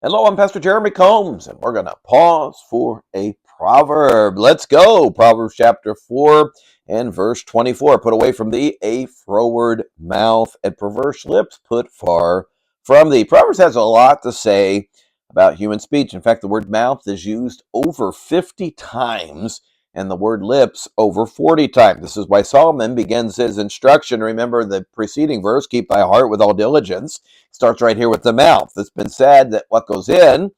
Hello, I'm Pastor Jeremy Combs, and we're going to pause for a proverb. Let's go. Proverbs chapter 4 and verse 24. Put away from thee a froward mouth, and perverse lips put far from thee. Proverbs has a lot to say about human speech. In fact, the word mouth is used over 50 times and the word lips over 40 times. This is why Solomon begins his instruction. Remember the preceding verse, keep thy heart with all diligence. Starts right here with the mouth. It's been said that what goes in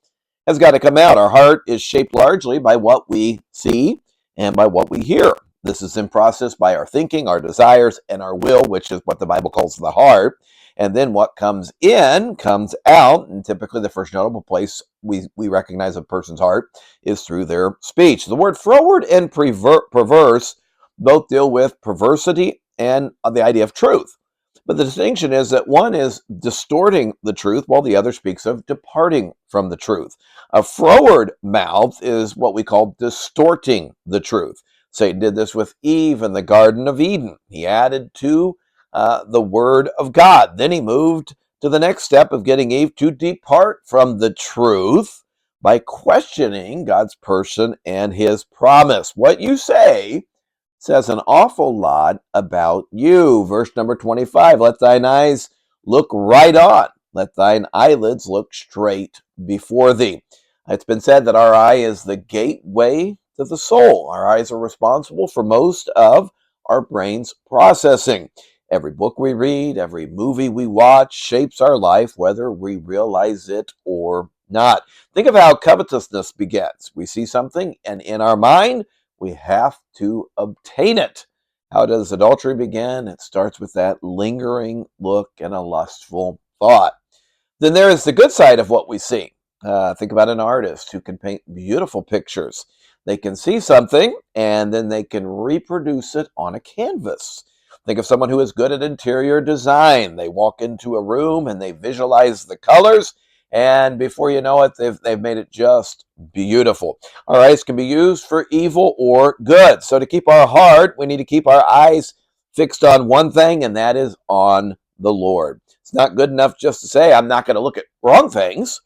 has got to come out. Our heart is shaped largely by what we see and by what we hear. This is in process by our thinking, our desires, and our will, which is what the Bible calls the heart. And then what comes in comes out. And typically, the first notable place we recognize a person's heart is through their speech. The word froward and perverse both deal with perversity and the idea of truth. But the distinction is that one is distorting the truth while the other speaks of departing from the truth. A froward mouth is what we call distorting the truth. Satan did this with Eve in the Garden of Eden. He added to the word of God. Then he moved to the next step of getting Eve to depart from the truth by questioning God's person and his promise. What you say says an awful lot about you. Verse number 25, let thine eyes look right on. Let thine eyelids look straight before thee. It's been said that our eye is the gateway to the soul. Our eyes are responsible for most of our brain's processing. Every book we read, every movie we watch shapes our life, whether we realize it or not. Think of how covetousness begins. We see something, and in our mind, we have to obtain it. How does adultery begin? It starts with that lingering look and a lustful thought. Then there is the good side of what we see. Think about an artist who can paint beautiful pictures. They can see something and then they can reproduce it on a canvas. Think of someone who is good at interior design. They walk into a room and they visualize the colors, and before you know it, they've made it just beautiful. Our eyes can be used for evil or good. So to keep our heart, we need to keep our eyes fixed on one thing, and that is on the Lord. It's not good enough just to say, I'm not going to look at wrong things.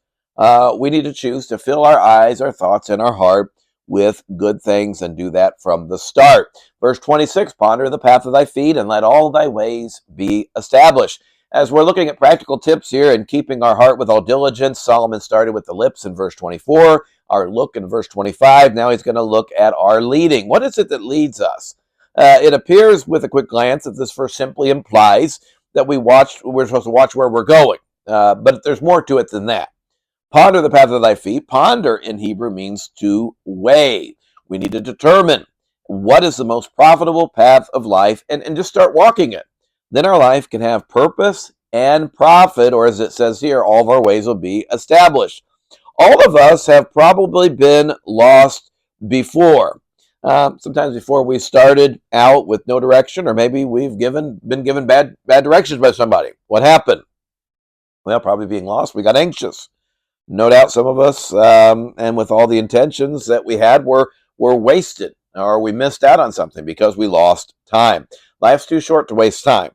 We need to choose to fill our eyes, our thoughts, and our heart with good things, and do that from the start. Verse 26, ponder the path of thy feet, and let all thy ways be established. As we're looking at practical tips here and keeping our heart with all diligence, Solomon started with the lips in verse 24, our look in verse 25. Now he's going to look at our leading. What is it that leads us? It appears with a quick glance that this verse simply implies that we're supposed to watch where we're going. But there's more to it than that. Ponder the path of thy feet. Ponder in Hebrew means to weigh. We need to determine what is the most profitable path of life and just start walking it. Then our life can have purpose and profit, or as it says here, all of our ways will be established. All of us have probably been lost before. Sometimes before we started out with no direction, or maybe we've been given bad directions by somebody. What happened? Well, probably being lost, we got anxious. No doubt some of us, and with all the intentions that we had, were wasted, or we missed out on something because we lost time. Life's too short to waste time.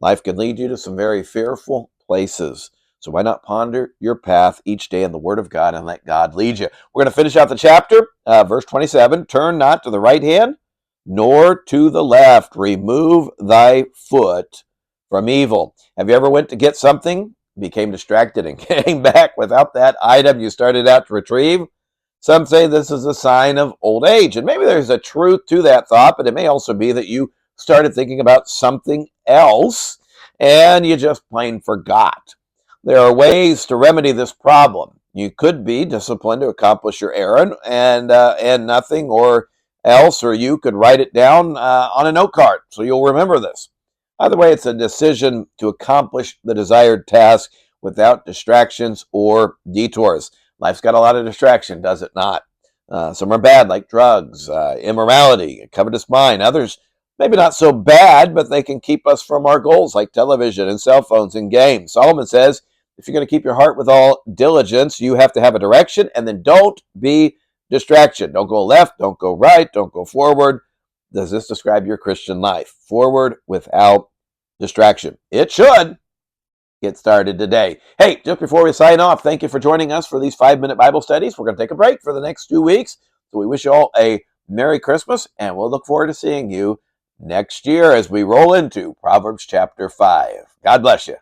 Life can lead you to some very fearful places. So why not ponder your path each day in the Word of God and let God lead you? We're going to finish out the chapter, verse 27. Turn not to the right hand, nor to the left. Remove thy foot from evil. Have you ever went to get something, became distracted, and came back without that item you started out to retrieve? Some say this is a sign of old age. And maybe there's a truth to that thought, but it may also be that you started thinking about something else and you just plain forgot. There are ways to remedy this problem. You could be disciplined to accomplish your errand and nothing or else, or you could write it down on a note card so you'll remember this. Either way, it's a decision to accomplish the desired task without distractions or detours. Life's got a lot of distraction, does it not? Some are bad, like drugs, immorality, a covetous mind. Others, maybe not so bad, but they can keep us from our goals, like television and cell phones and games. Solomon says, if you're going to keep your heart with all diligence, you have to have a direction, and then don't be distraction. Don't go left, don't go right, don't go forward. Does this describe your Christian life? Forward without distraction. It should. get started today. Hey, just before we sign off, thank you for joining us for these 5-minute Bible studies. We're going to take a break for the next 2 weeks. So we wish you all a Merry Christmas, and we'll look forward to seeing you next year as we roll into Proverbs chapter 5. God bless you.